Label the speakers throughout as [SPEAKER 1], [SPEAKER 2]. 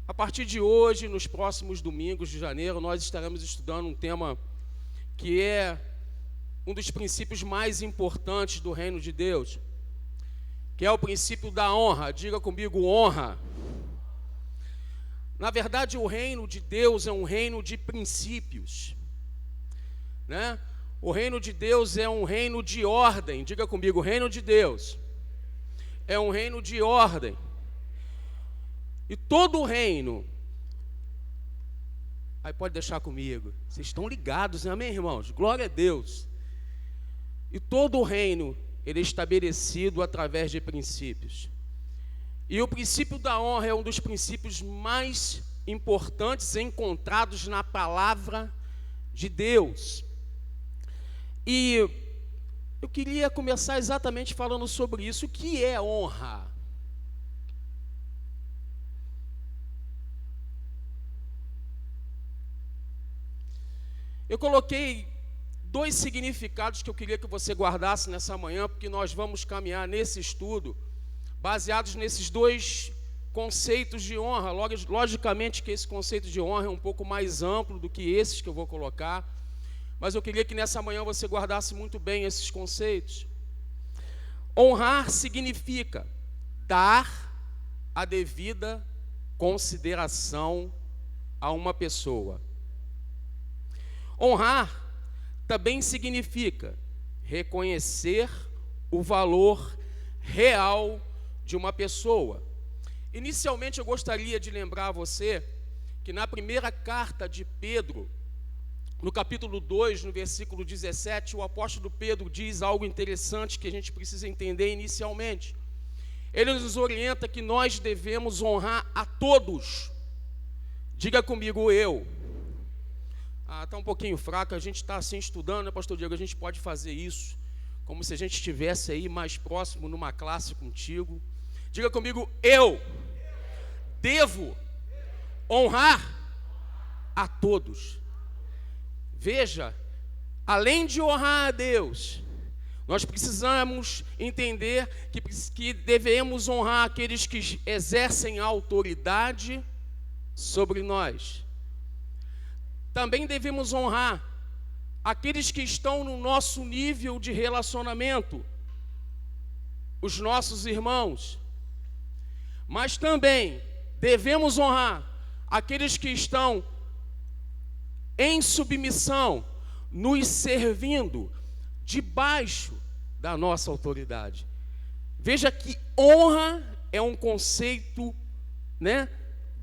[SPEAKER 1] A partir de hoje, nos próximos domingos de janeiro, nós estaremos estudando um tema que é um dos princípios mais importantes do reino de Deus, que é o princípio da honra. Diga comigo, honra. Na verdade, o reino de Deus é um reino de princípios, né? O reino de Deus é um reino de ordem. Diga comigo, o reino de Deus é um reino de ordem. E todo o reino, aí pode deixar comigo, vocês estão ligados, né, amém, irmãos? Glória a Deus. E todo o reino, ele é estabelecido através de princípios. E o princípio da honra é um dos princípios mais importantes encontrados na palavra de Deus. E eu queria começar exatamente falando sobre isso. O que é honra? Eu coloquei dois significados que eu queria que você guardasse nessa manhã, porque nós vamos caminhar nesse estudo baseados nesses dois conceitos de honra. Logicamente que esse conceito de honra é um pouco mais amplo do que esses que eu vou colocar, mas eu queria que nessa manhã você guardasse muito bem esses conceitos. Honrar significa dar a devida consideração a uma pessoa. Honrar também significa reconhecer o valor real de uma pessoa. Inicialmente eu gostaria de lembrar a você que na primeira carta de Pedro, no capítulo 2, no versículo 17, o apóstolo Pedro diz algo interessante que a gente precisa entender inicialmente. Ele nos orienta que nós devemos honrar a todos. Diga comigo, eu. Está um pouquinho fraco, a gente está assim estudando, né, pastor Diego? A gente pode fazer isso, como se a gente estivesse aí mais próximo numa classe contigo. Diga comigo, eu devo honrar a todos. Veja, além de honrar a Deus, nós precisamos entender que devemos honrar aqueles que exercem autoridade sobre nós. Também devemos honrar aqueles que estão no nosso nível de relacionamento, os nossos irmãos. Mas também devemos honrar aqueles que estão em submissão, nos servindo, debaixo da nossa autoridade. Veja que honra é um conceito, né,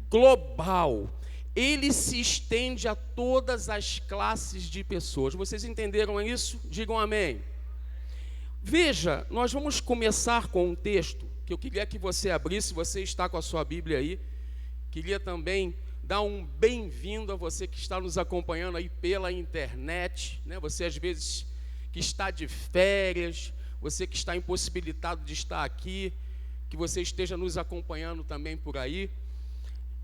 [SPEAKER 1] global. Ele se estende a todas as classes de pessoas. Vocês entenderam isso? Digam amém. Veja, nós vamos começar com um texto que eu queria que você abrisse. Você está com a sua Bíblia aí. Queria também dar um bem-vindo a você que está nos acompanhando aí pela internet, né? Você às vezes que está de férias, você que está impossibilitado de estar aqui, que você esteja nos acompanhando também por aí.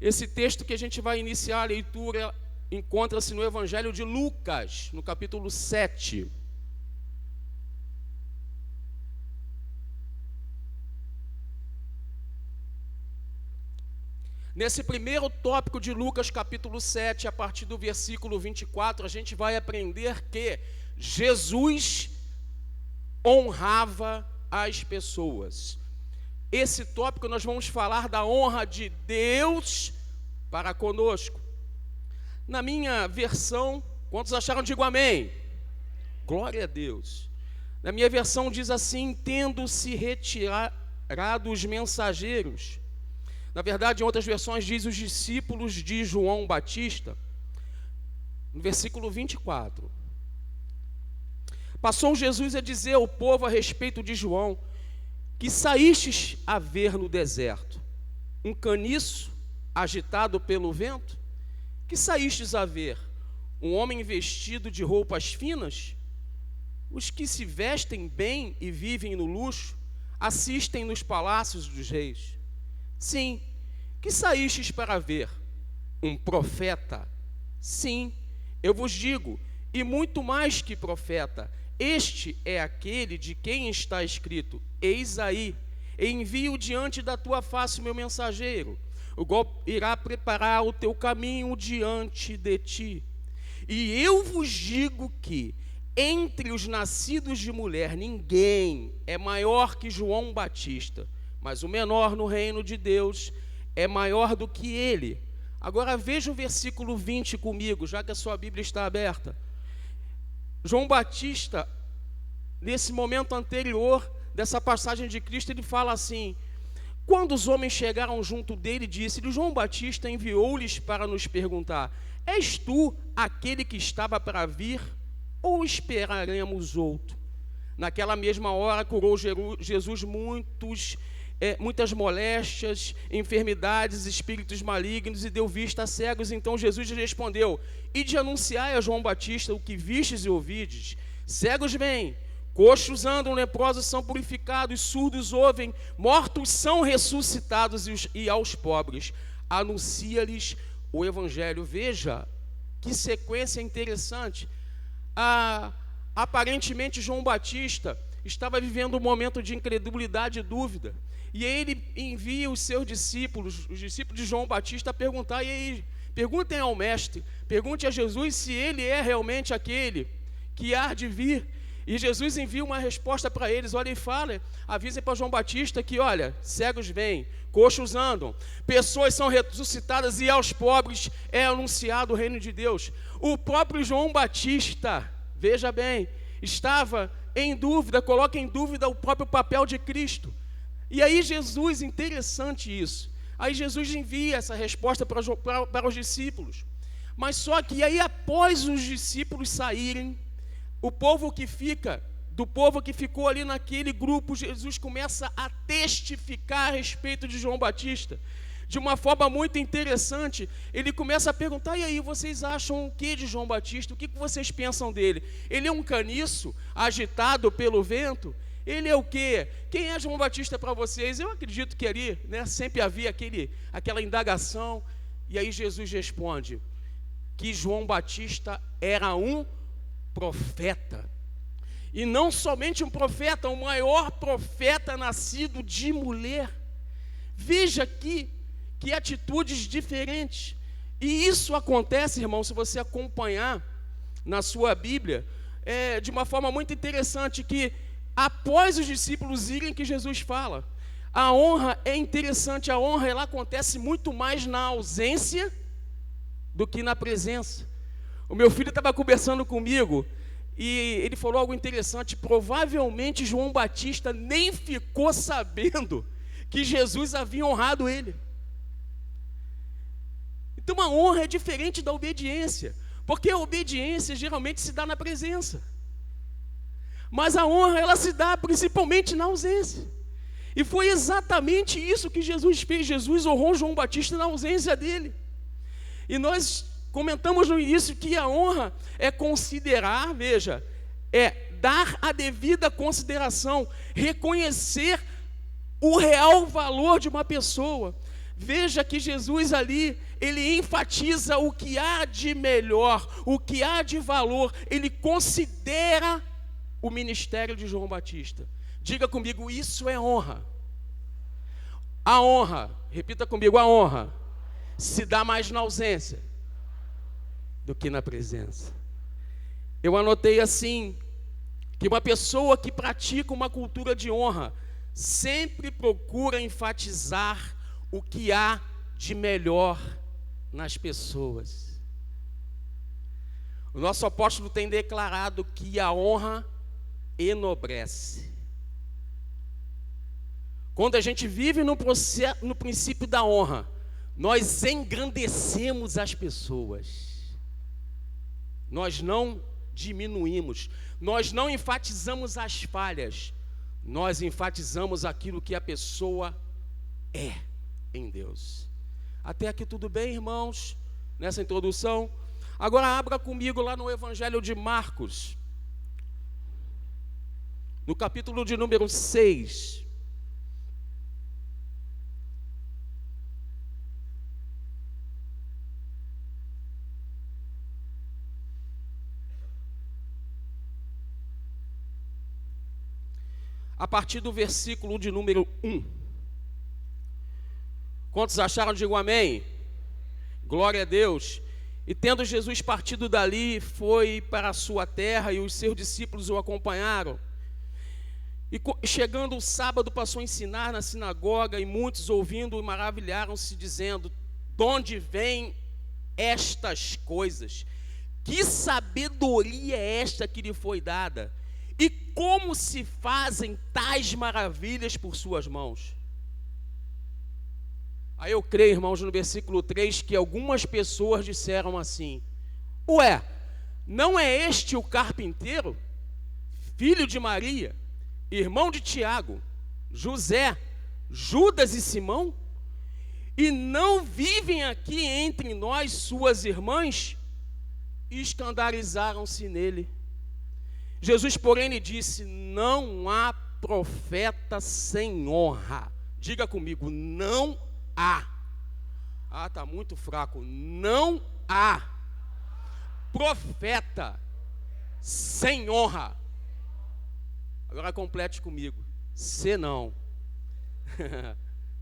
[SPEAKER 1] Esse texto que a gente vai iniciar a leitura encontra-se no Evangelho de Lucas, no capítulo 7. Nesse primeiro tópico de Lucas, capítulo 7, a partir do versículo 24, a gente vai aprender que Jesus honrava as pessoas. Esse tópico nós vamos falar da honra de Deus para conosco. Na minha versão, quantos acharam? Digo amém. Glória a Deus. Na minha versão diz assim: tendo-se retirado os mensageiros. Na verdade, em outras versões diz os discípulos de João Batista. No versículo 24. Passou Jesus a dizer ao povo a respeito de João: que saístes a ver no deserto? Um caniço agitado pelo vento? Que saístes a ver? Um homem vestido de roupas finas? Os que se vestem bem e vivem no luxo, assistem nos palácios dos reis. Sim, que saístes para ver? Um profeta? Sim, eu vos digo, e muito mais que profeta. Este é aquele de quem está escrito: eis aí, envio diante da tua face o meu mensageiro, o qual irá preparar o teu caminho diante de ti. E eu vos digo que entre os nascidos de mulher ninguém é maior que João Batista, mas o menor no reino de Deus é maior do que ele. Agora veja o versículo 20 comigo, já que a sua Bíblia está aberta. João Batista, nesse momento anterior dessa passagem de Cristo, ele fala assim: quando os homens chegaram junto dele, disse-lhe: João Batista enviou-lhes para nos perguntar: és tu aquele que estava para vir, ou esperaremos outro? Naquela mesma hora curou Jesus muitas moléstias, enfermidades, espíritos malignos, e deu vista a cegos. Então Jesus lhes respondeu: ide anunciai a João Batista o que vistes e ouvides: cegos vêm, coxos andam, leprosos são purificados, surdos ouvem, mortos são ressuscitados, e aos pobres anuncia-lhes o evangelho. Veja que sequência interessante. Aparentemente João Batista estava vivendo um momento de incredulidade e dúvida, e ele envia os seus discípulos, os discípulos de João Batista, a perguntar: e aí, perguntem ao mestre, pergunte a Jesus se ele é realmente aquele que há de vir. E Jesus envia uma resposta para eles: olha, e fala, avisem para João Batista que, olha, cegos vêm, coxos andam, pessoas são ressuscitadas, e aos pobres é anunciado o reino de Deus. O próprio João Batista, veja bem, estava em dúvida, coloca em dúvida o próprio papel de Cristo. E aí Jesus, interessante isso, aí Jesus envia essa resposta para os discípulos. Mas só que aí, após os discípulos saírem, do povo que ficou ali naquele grupo, Jesus começa a testificar a respeito de João Batista, de uma forma muito interessante. Ele começa a perguntar: e aí, vocês acham o que de João Batista? O que vocês pensam dele? Ele é um caniço agitado pelo vento? Ele é o quê? Quem é João Batista para vocês? Eu acredito que ali, sempre havia aquela indagação. E aí Jesus responde que João Batista era um profeta, e não somente um profeta, o maior profeta nascido de mulher. Veja aqui que atitudes diferentes. E isso acontece, irmão, se você acompanhar na sua Bíblia, de uma forma muito interessante, que após os discípulos irem, que Jesus fala, a honra é interessante, a honra ela acontece muito mais na ausência do que na presença. O meu filho estava conversando comigo e ele falou algo interessante: provavelmente João Batista nem ficou sabendo que Jesus havia honrado ele. Então a honra é diferente da obediência, porque a obediência geralmente se dá na presença, mas a honra ela se dá principalmente na ausência. E foi exatamente isso que Jesus fez. Jesus honrou João Batista na ausência dele. E nós comentamos no início que a honra é considerar, veja, é dar a devida consideração, reconhecer o real valor de uma pessoa. Veja que Jesus ali, ele enfatiza o que há de melhor, o que há de valor. Ele considera o ministério de João Batista. Diga comigo: isso é honra. A honra, repita comigo, a honra se dá mais na ausência do que na presença. Eu anotei assim, que uma pessoa que pratica uma cultura de honra sempre procura enfatizar o que há de melhor nas pessoas. O nosso apóstolo tem declarado que a honra enobrece. Quando a gente vive no princípio da honra, nós engrandecemos as pessoas. Nós não diminuímos, nós não enfatizamos as falhas, nós enfatizamos aquilo que a pessoa é em Deus. Até aqui tudo bem, irmãos? Nessa introdução? Agora abra comigo lá no Evangelho de Marcos, no capítulo de número 6. A partir do versículo de número 1. Quantos acharam? Digam amém. Glória a Deus. E tendo Jesus partido dali, foi para a sua terra, e os seus discípulos o acompanharam. E chegando o sábado, passou a ensinar na sinagoga, e muitos ouvindo maravilharam-se, dizendo: de onde vêm estas coisas? Que sabedoria é esta que lhe foi dada? E como se fazem tais maravilhas por suas mãos? Aí eu creio, irmãos, no versículo 3, que algumas pessoas disseram assim: ué, não é este o carpinteiro, filho de Maria, irmão de Tiago, José, Judas e Simão? E não vivem aqui entre nós suas irmãs? E escandalizaram-se nele. Jesus, porém, lhe disse: não há profeta sem honra. Diga comigo: não há. Ah, está muito fraco. Não há profeta sem honra. Agora complete comigo: senão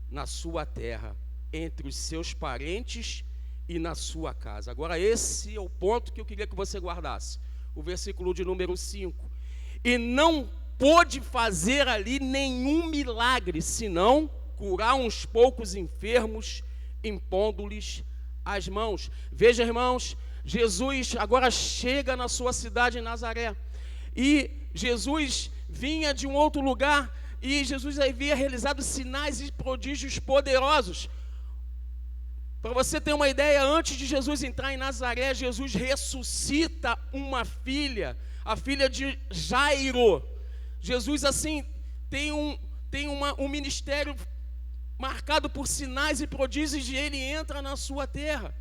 [SPEAKER 1] na sua terra, entre os seus parentes e na sua casa. Agora esse é o ponto que eu queria que você guardasse. O versículo de número 5. E não pôde fazer ali nenhum milagre, senão curar uns poucos enfermos, impondo-lhes as mãos. Veja, irmãos, Jesus agora chega na sua cidade, Nazaré. E Jesus vinha de um outro lugar, e Jesus havia realizado sinais e prodígios poderosos. Para você ter uma ideia, antes de Jesus entrar em Nazaré, Jesus ressuscita uma filha, a filha de Jairo. Jesus, assim, tem um ministério marcado por sinais e prodígios, e ele entra na sua terra.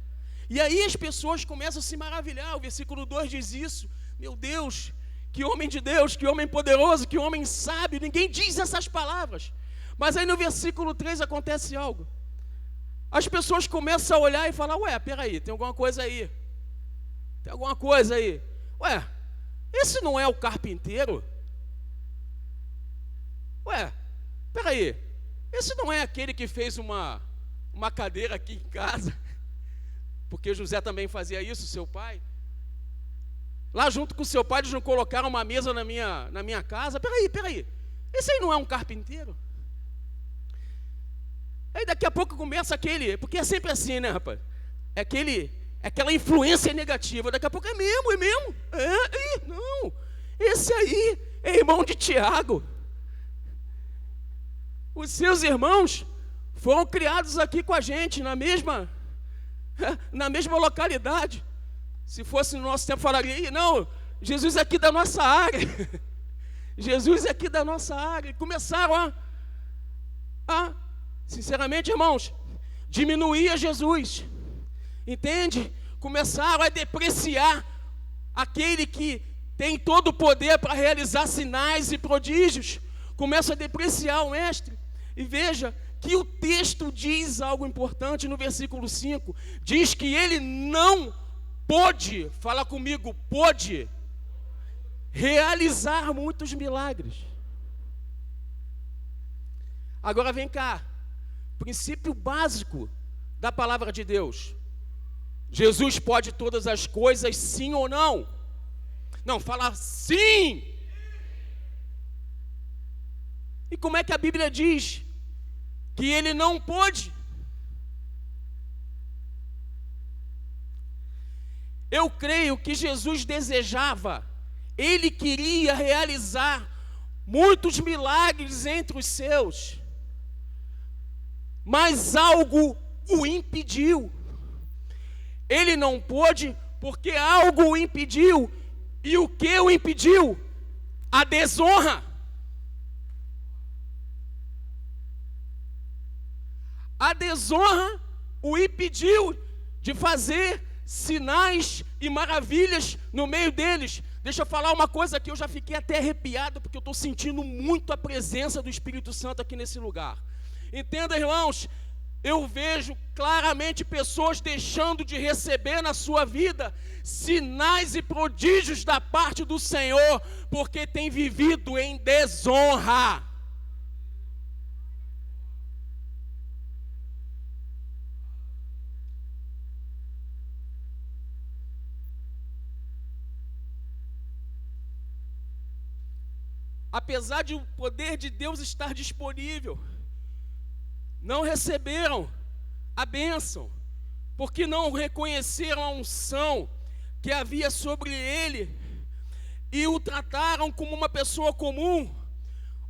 [SPEAKER 1] E aí as pessoas começam a se maravilhar. O versículo 2 diz isso: meu Deus, que homem de Deus, que homem poderoso, que homem sábio. Ninguém diz essas palavras. Mas aí no versículo 3 acontece algo. As pessoas começam a olhar e falar: ué, peraí, tem alguma coisa aí. Tem alguma coisa aí. Ué, esse não é o carpinteiro? Ué, peraí, esse não é aquele que fez uma cadeira aqui em casa? Porque José também fazia isso, seu pai. Lá junto com seu pai, eles não colocaram uma mesa na minha casa? Peraí, esse aí não é um carpinteiro? Aí daqui a pouco começa porque é sempre assim, né, rapaz? Aquela influência negativa. Daqui a pouco é mesmo. Não, esse aí é irmão de Tiago. Os seus irmãos foram criados aqui com a gente, na mesma localidade. Se fosse no nosso tempo, falaria: não, Jesus é aqui da nossa área. Jesus é aqui da nossa área. E começaram sinceramente, irmãos, diminuía Jesus, entende? Começaram a depreciar aquele que tem todo o poder para realizar sinais e prodígios. Começa a depreciar o mestre. E veja que o texto diz algo importante no versículo 5. Diz que ele não pôde, fala comigo, pôde realizar muitos milagres. Agora vem cá. Princípio básico da palavra de Deus: Jesus pode todas as coisas, sim ou não? Não, fala sim. E como é que a Bíblia diz que ele não pôde? Eu creio que Jesus desejava, ele queria realizar muitos milagres entre os seus, mas algo o impediu. Ele não pôde porque algo o impediu. E o que o impediu? A desonra. A desonra o impediu de fazer sinais e maravilhas no meio deles. Deixa eu falar uma coisa que eu já fiquei até arrepiado, porque eu estou sentindo muito a presença do Espírito Santo aqui nesse lugar. Entenda, irmãos, eu vejo claramente pessoas deixando de receber na sua vida sinais e prodígios da parte do Senhor, porque tem vivido em desonra. apesar de o poder de Deus estar disponível, não receberam a bênção, porque não reconheceram a unção que havia sobre ele e o trataram como uma pessoa comum,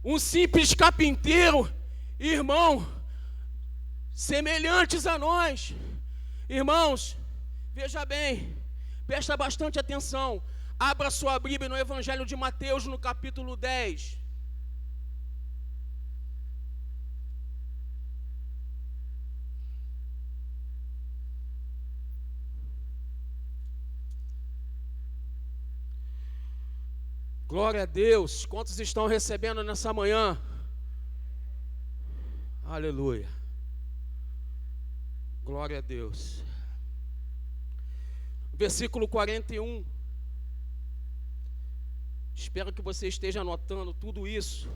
[SPEAKER 1] um simples carpinteiro, irmão, semelhantes a nós. Irmãos, veja bem, presta bastante atenção, abra sua Bíblia no Evangelho de Mateus, no capítulo 10. Glória a Deus. Quantos estão recebendo nessa manhã? Aleluia. Glória a Deus. Versículo 41. Espero que você esteja anotando tudo isso.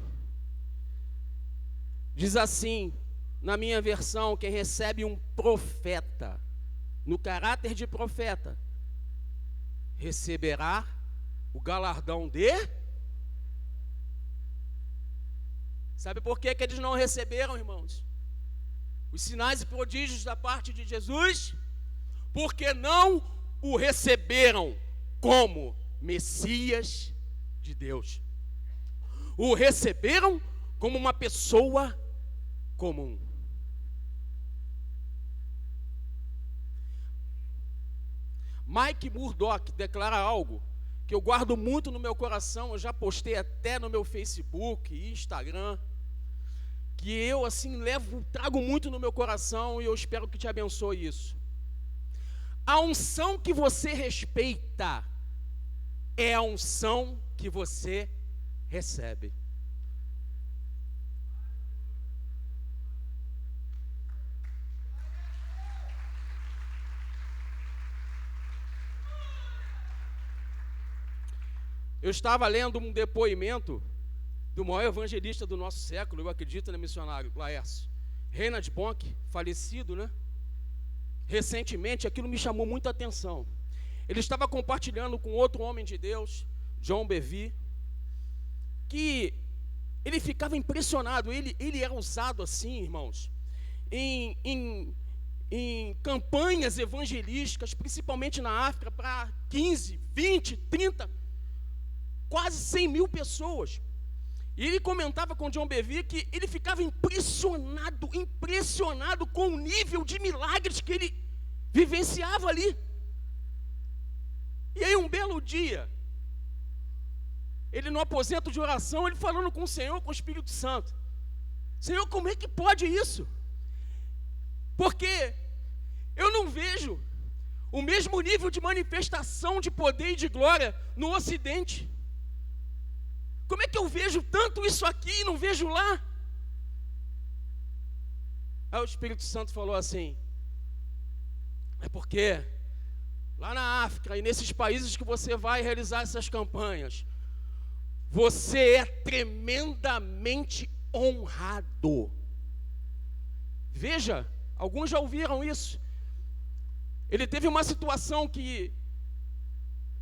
[SPEAKER 1] Diz assim, na minha versão, quem recebe um profeta, no caráter de profeta, receberá o galardão de... Sabe por que eles não receberam, irmãos? Os sinais e prodígios da parte de Jesus? Porque não o receberam como Messias de Deus. O receberam como uma pessoa comum. Mike Murdock declara algo que eu guardo muito no meu coração, eu já postei até no meu Facebook e Instagram, que eu assim trago muito no meu coração e eu espero que te abençoe isso. A unção que você respeita é a unção que você recebe. Eu estava lendo um depoimento do maior evangelista do nosso século, eu acredito, missionário Laércio Reinhard Bonk, falecido, né? Recentemente, aquilo me chamou muita atenção. Ele estava compartilhando com outro homem de Deus, John Bevere, que ele ficava impressionado, ele era usado assim, irmãos, em campanhas evangelísticas, principalmente na África, para 15, 20, 30, quase 100 mil pessoas. E ele comentava com John Bevere que ele ficava impressionado com o nível de milagres que ele vivenciava ali. E aí um belo dia, ele no aposento de oração, ele falando com o Senhor, com o Espírito Santo: Senhor, como é que pode isso? Porque eu não vejo o mesmo nível de manifestação de poder e de glória no Ocidente. Como é que eu vejo tanto isso aqui e não vejo lá? Aí o Espírito Santo falou assim: é porque lá na África e nesses países que você vai realizar essas campanhas, você é tremendamente honrado. Veja, alguns já ouviram isso. Ele teve uma situação que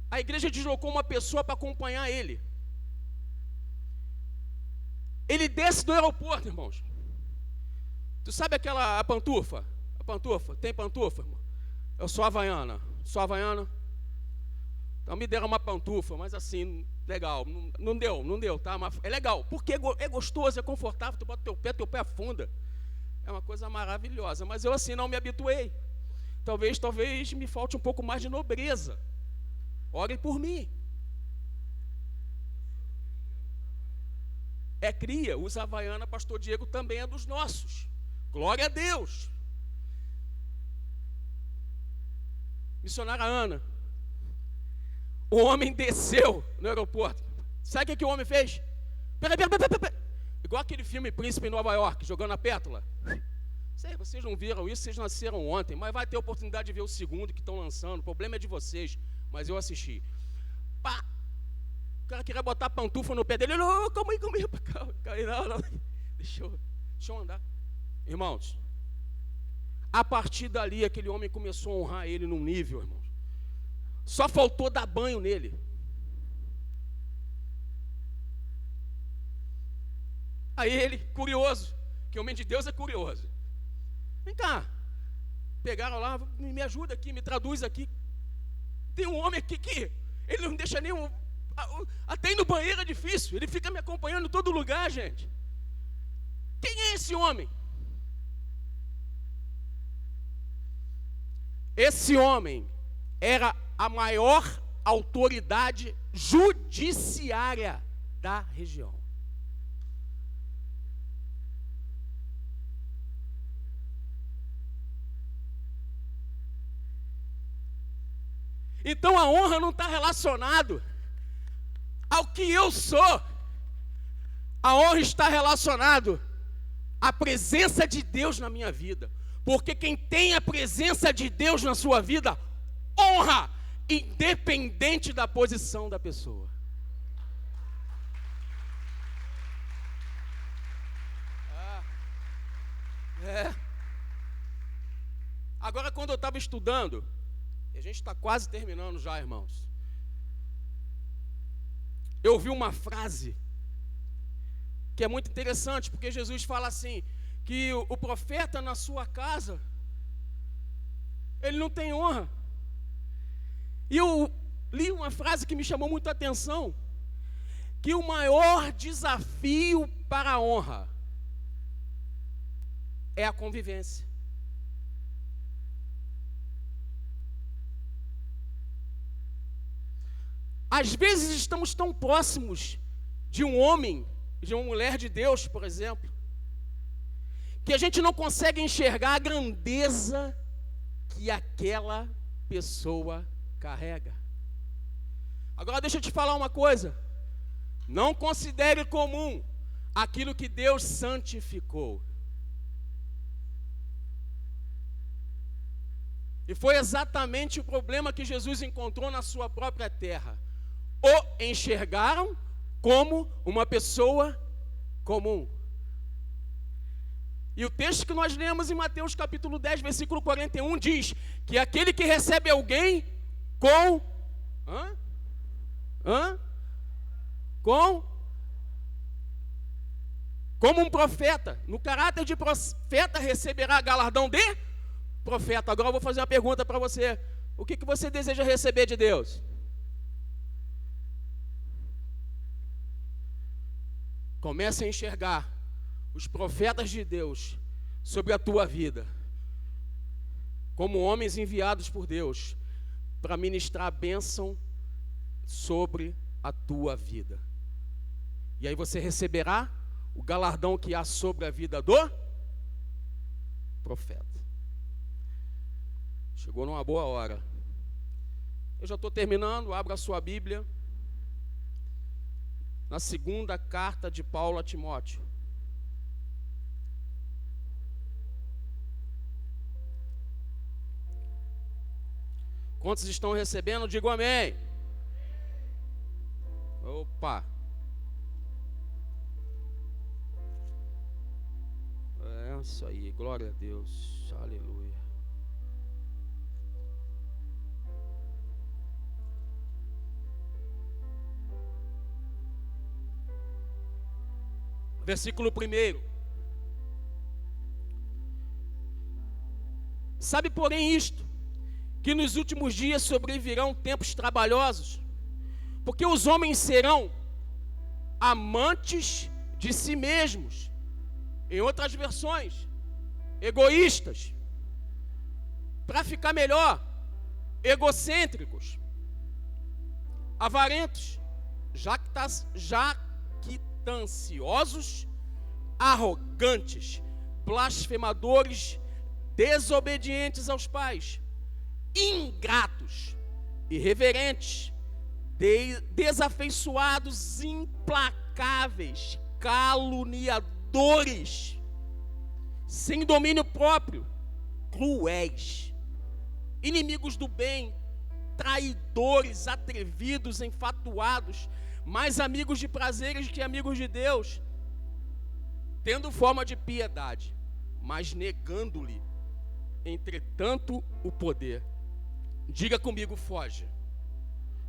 [SPEAKER 1] a igreja deslocou uma pessoa para acompanhar ele. Ele desce do aeroporto, irmãos. Tu sabe a pantufa? A pantufa, tem pantufa, irmão? Eu sou havaiana. Sou havaiana? Então me deram uma pantufa, mas assim, legal. Não deu, tá? Mas é legal, porque é gostoso, é confortável. Tu bota teu pé afunda. É uma coisa maravilhosa, mas eu assim não me habituei. Talvez me falte um pouco mais de nobreza. Orem por mim. É cria, usa havaiana, pastor Diego também é dos nossos. Glória a Deus. Missionária Ana, o homem desceu no aeroporto. Sabe o que o homem fez? Pera. Igual aquele filme Príncipe em Nova York, jogando a pétala. Sei, vocês não viram isso, vocês nasceram ontem, mas vai ter oportunidade de ver o segundo que estão lançando. O problema é de vocês, mas eu assisti. Pá! O cara queria botar a pantufa no pé dele. Ele, calma aí. Não. Deixa eu andar. Irmãos, a partir dali, aquele homem começou a honrar ele num nível, irmãos. Só faltou dar banho nele. Aí ele, curioso, que o homem de Deus é curioso. Vem cá. Pegaram lá, me ajuda aqui, me traduz aqui. Tem um homem aqui que ele não deixa nenhum... Até ir no banheiro é difícil. Ele fica me acompanhando em todo lugar, gente. Quem é esse homem? Esse homem era a maior autoridade judiciária da região. Então a honra não está relacionado ao que eu sou. A honra está relacionado à presença de Deus na minha vida. Porque quem tem a presença de Deus na sua vida, honra, independente da posição da pessoa. Agora, quando eu estava estudando, e a gente está quase terminando já, irmãos, eu ouvi uma frase que é muito interessante, porque Jesus fala assim, que o profeta na sua casa, ele não tem honra. E eu li uma frase que me chamou muito a atenção, que o maior desafio para a honra é a convivência. Às vezes estamos tão próximos de um homem, de uma mulher de Deus, por exemplo, que a gente não consegue enxergar a grandeza que aquela pessoa carrega. Agora deixa eu te falar uma coisa. Não considere comum aquilo que Deus santificou. E foi exatamente o problema que Jesus encontrou na sua própria terra. O enxergaram como uma pessoa comum. E o texto que nós lemos em Mateus capítulo 10, versículo 41, diz que aquele que recebe alguém com... Como um profeta, no caráter de profeta, receberá galardão de profeta. Agora eu vou fazer uma pergunta para você. O que você deseja receber de Deus? Comece a enxergar os profetas de Deus sobre a tua vida como homens enviados por Deus para ministrar a bênção sobre a tua vida. E aí você receberá o galardão que há sobre a vida do profeta. Chegou numa boa hora. Eu já estou terminando, abra a sua Bíblia. Na segunda carta de Paulo a Timóteo. Quantos estão recebendo? Digo amém. Opa. É isso aí, glória a Deus. Aleluia. Versículo 1. Sabe, porém, isto, que nos últimos dias sobrevirão tempos trabalhosos, porque os homens serão amantes de si mesmos, em outras versões, egoístas, para ficar melhor, egocêntricos, avarentos, jactanciosos, arrogantes, blasfemadores, desobedientes aos pais, ingratos, irreverentes, desafeiçoados, implacáveis, caluniadores, sem domínio próprio, cruéis, inimigos do bem, traidores, atrevidos, enfatuados, mais amigos de prazeres que amigos de Deus, tendo forma de piedade, mas negando-lhe, entretanto, o poder. Diga comigo, foge.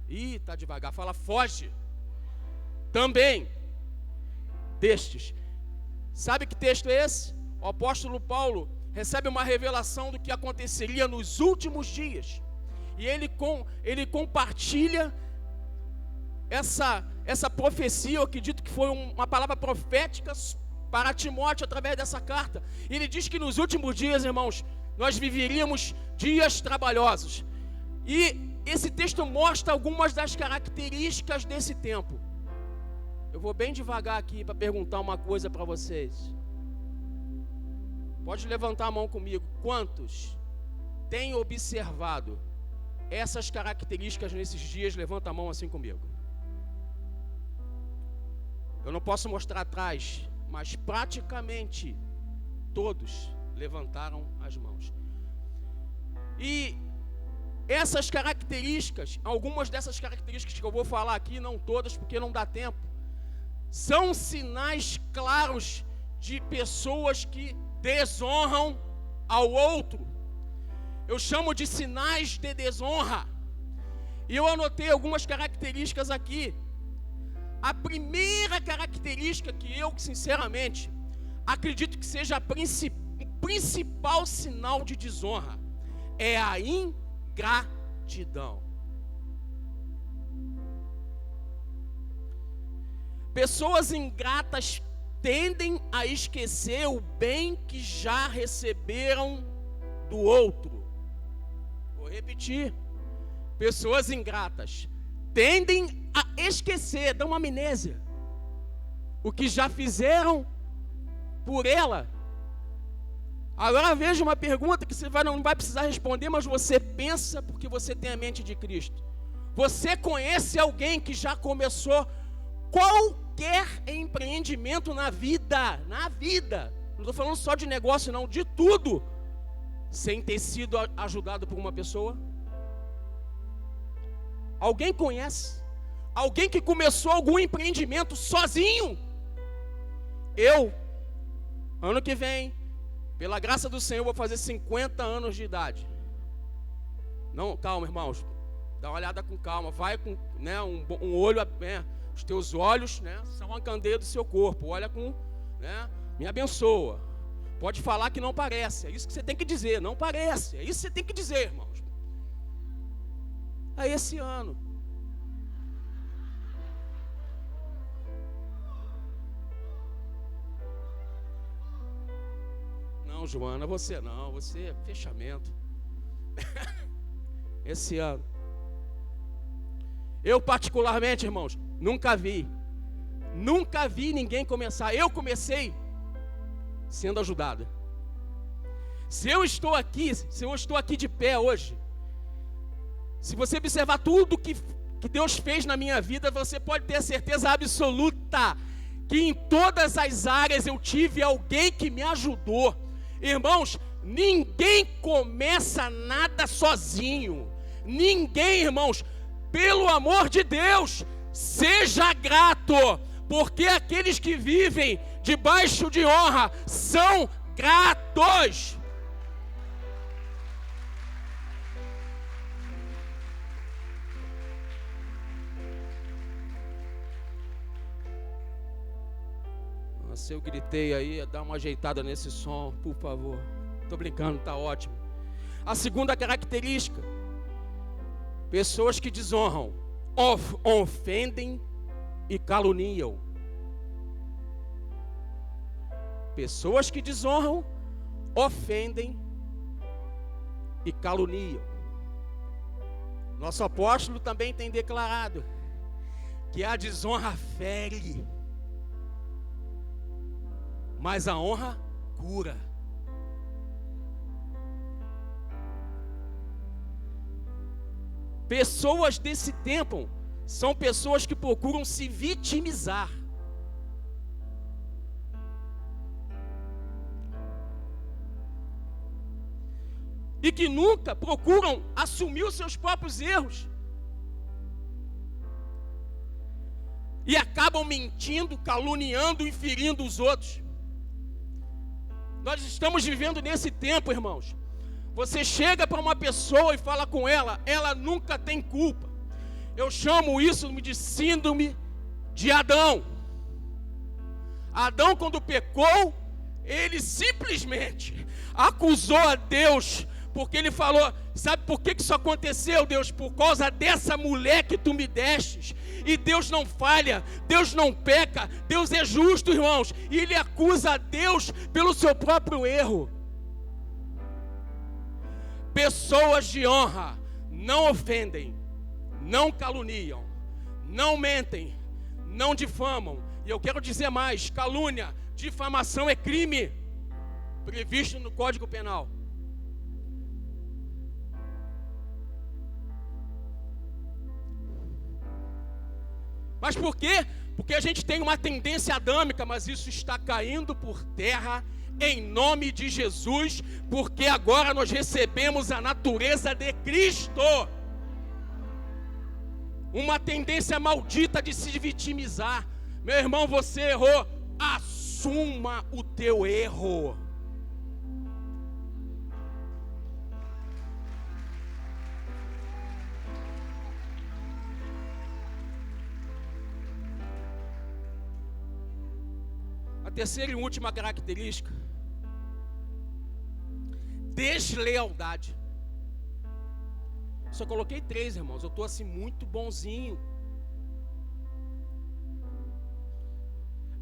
[SPEAKER 1] Ih, está devagar, fala foge. Também destes, Sabe que texto é esse? O apóstolo Paulo recebe uma revelação do que aconteceria nos últimos dias. E ele compartilha essa profecia. Eu acredito que foi uma palavra profética para Timóteo através dessa carta. Ele diz que nos últimos dias, irmãos, nós viveríamos dias trabalhosos. E esse texto mostra algumas das características desse tempo. Eu vou bem devagar aqui para perguntar uma coisa para vocês. Pode levantar a mão comigo. Quantos têm observado essas características nesses dias? Levanta a mão assim comigo. Eu não posso mostrar atrás, mas praticamente todos levantaram as mãos. E essas características, algumas dessas características que eu vou falar aqui, não todas porque não dá tempo, são sinais claros de pessoas que desonram ao outro. Eu chamo de sinais de desonra. E eu anotei algumas características aqui. A primeira característica que eu, sinceramente, acredito que seja o principal sinal de desonra é a ingratidão. Pessoas ingratas tendem a esquecer o bem que já receberam do outro. Vou repetir. Pessoas ingratas tendem a esquecer, dão uma amnésia, o que já fizeram por ela. Agora veja uma pergunta que você não vai precisar responder, mas você pensa porque você tem a mente de Cristo. Você conhece alguém que já começou qualquer empreendimento na vida, não estou falando só de negócio não, de tudo, sem ter sido ajudado por uma pessoa? Alguém conhece? Alguém que começou algum empreendimento sozinho? Eu, ano que vem, pela graça do Senhor, vou fazer 50 anos de idade. Não, calma, irmãos, dá uma olhada com calma, vai com, né, um olho, os teus olhos, né, são a candeia do seu corpo, olha com, né, me abençoa. Pode falar que não parece, é isso que você tem que dizer, não parece, é isso que você tem que dizer, irmãos. É esse ano. Não, Joana, você é fechamento. Esse ano. Eu particularmente, irmãos, nunca vi ninguém começar. Eu comecei sendo ajudado. Se eu estou aqui de pé hoje, se você observar tudo que Deus fez na minha vida, você pode ter a certeza absoluta que em todas as áreas eu tive alguém que me ajudou. Irmãos, ninguém começa nada sozinho. Ninguém, irmãos, pelo amor de Deus, seja grato, porque aqueles que vivem debaixo de honra são gratos. Se eu gritei aí, dá uma ajeitada nesse som, por favor. Estou brincando, está ótimo. A segunda característica: pessoas que desonram, ofendem e caluniam. Pessoas que desonram, ofendem e caluniam. Nosso apóstolo também tem declarado que a desonra fere, mas a honra cura. Pessoas desse tempo são pessoas que procuram se vitimizar. E que nunca procuram assumir os seus próprios erros. E acabam mentindo, caluniando e ferindo os outros. Nós estamos vivendo nesse tempo, irmãos. Você chega para uma pessoa e fala com ela, ela nunca tem culpa. Eu chamo isso de síndrome de Adão. Adão, quando pecou, ele simplesmente acusou a Deus, porque ele falou: sabe por que isso aconteceu, Deus? Por causa dessa mulher que tu me destes. E Deus não falha, Deus não peca, Deus é justo, irmãos. E ele acusa a Deus pelo seu próprio erro. Pessoas de honra não ofendem, não caluniam, não mentem, não difamam. E eu quero dizer mais: calúnia, difamação é crime previsto no Código Penal. Mas por quê? Porque a gente tem uma tendência adâmica, mas isso está caindo por terra em nome de Jesus, porque agora nós recebemos a natureza de Cristo. Uma tendência maldita de se vitimizar. Meu irmão, você errou, assuma o teu erro. A terceira e última característica: deslealdade. Só coloquei 3, irmãos. Eu estou assim muito bonzinho.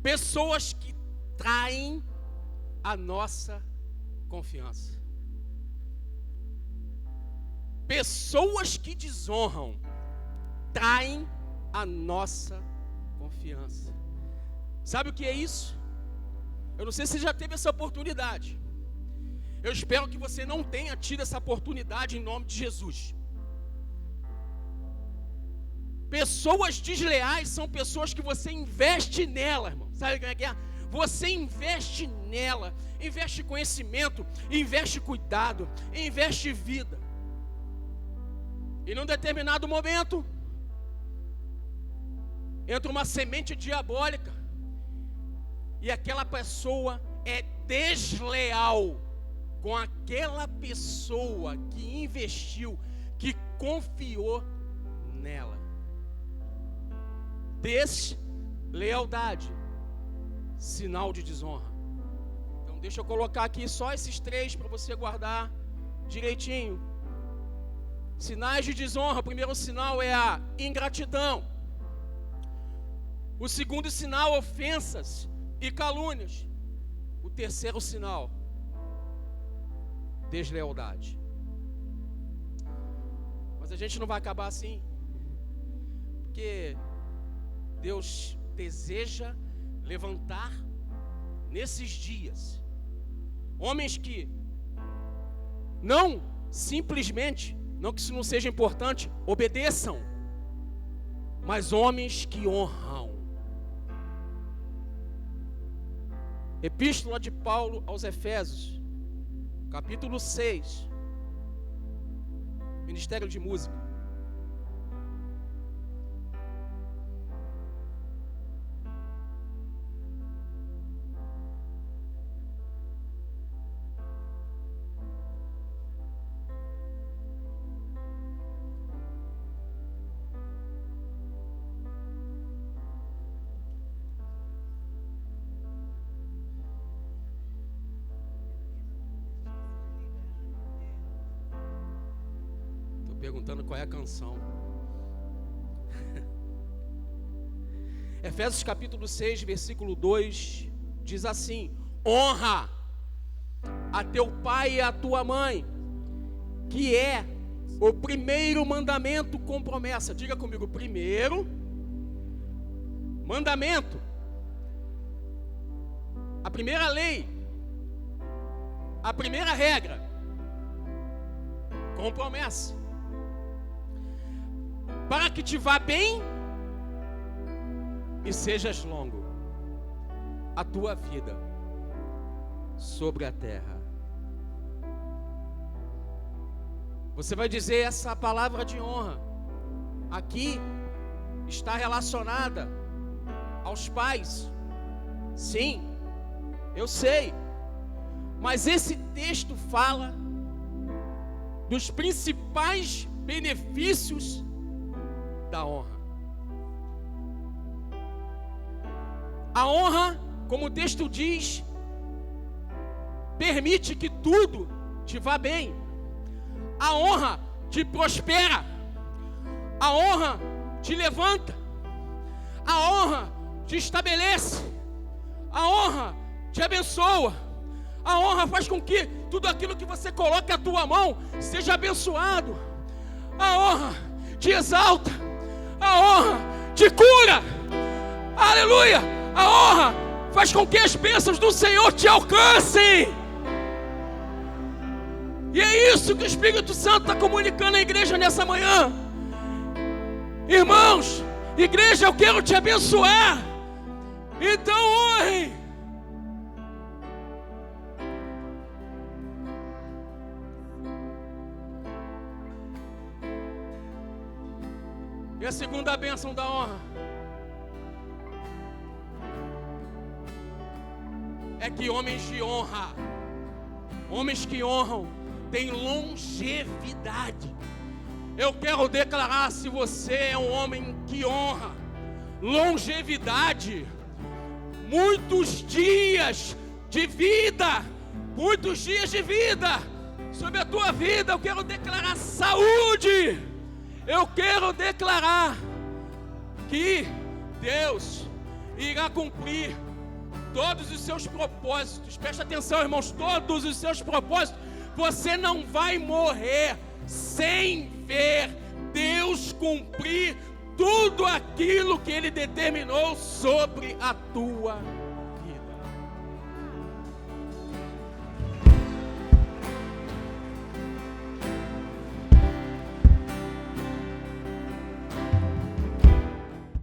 [SPEAKER 1] Pessoas que traem a nossa confiança. Pessoas que desonram traem a nossa confiança. Sabe o que é isso? Eu não sei se você já teve essa oportunidade. Eu espero que você não tenha tido essa oportunidade em nome de Jesus. Pessoas desleais são pessoas que você investe nela, irmão. Sabe o que é? Você investe nela, investe conhecimento, investe cuidado, investe vida. E num determinado momento, entra uma semente diabólica, e aquela pessoa é desleal com aquela pessoa que investiu, que confiou nela. Deslealdade, sinal de desonra. Então deixa eu colocar aqui só esses 3 para você guardar direitinho. Sinais de desonra: o primeiro sinal é a ingratidão. O segundo sinal, ofensas e calúnias. O terceiro sinal, deslealdade. Mas a gente não vai acabar assim, porque Deus deseja levantar nesses dias homens que não simplesmente, não que isso não seja importante, obedeçam, mas homens que honram. Epístola de Paulo aos Efésios, capítulo 6, Ministério de Música. Perguntando qual é a canção. Efésios capítulo 6, versículo 2 diz assim: honra a teu pai e a tua mãe, que é o primeiro mandamento com promessa. Diga comigo: primeiro mandamento, a primeira lei, a primeira regra, com promessa, para que te vá bem e sejas longo a tua vida sobre a terra. Você vai dizer: essa palavra de honra aqui está relacionada aos pais. Sim, eu sei, mas esse texto fala dos principais benefícios da honra. A honra como o texto diz, permite que tudo te vá bem. A honra te prospera. A honra te levanta. A honra te estabelece. A honra te abençoa. A honra faz com que tudo aquilo que você coloca a tua mão seja abençoado. A honra te exalta. A honra te cura. Aleluia! A honra faz com que as bênçãos do Senhor te alcancem. E é isso que o Espírito Santo está comunicando à igreja nessa manhã. Irmãos, igreja, eu quero te abençoar. Então honre. E a segunda bênção da honra é que homens de honra, homens que honram, têm longevidade. Eu quero declarar, se você é um homem que honra, longevidade, muitos dias de vida, sobre a tua vida. Eu quero declarar saúde. Eu quero declarar que Deus irá cumprir todos os seus propósitos. Preste atenção, irmãos, todos os seus propósitos. Você não vai morrer sem ver Deus cumprir tudo aquilo que Ele determinou sobre a tua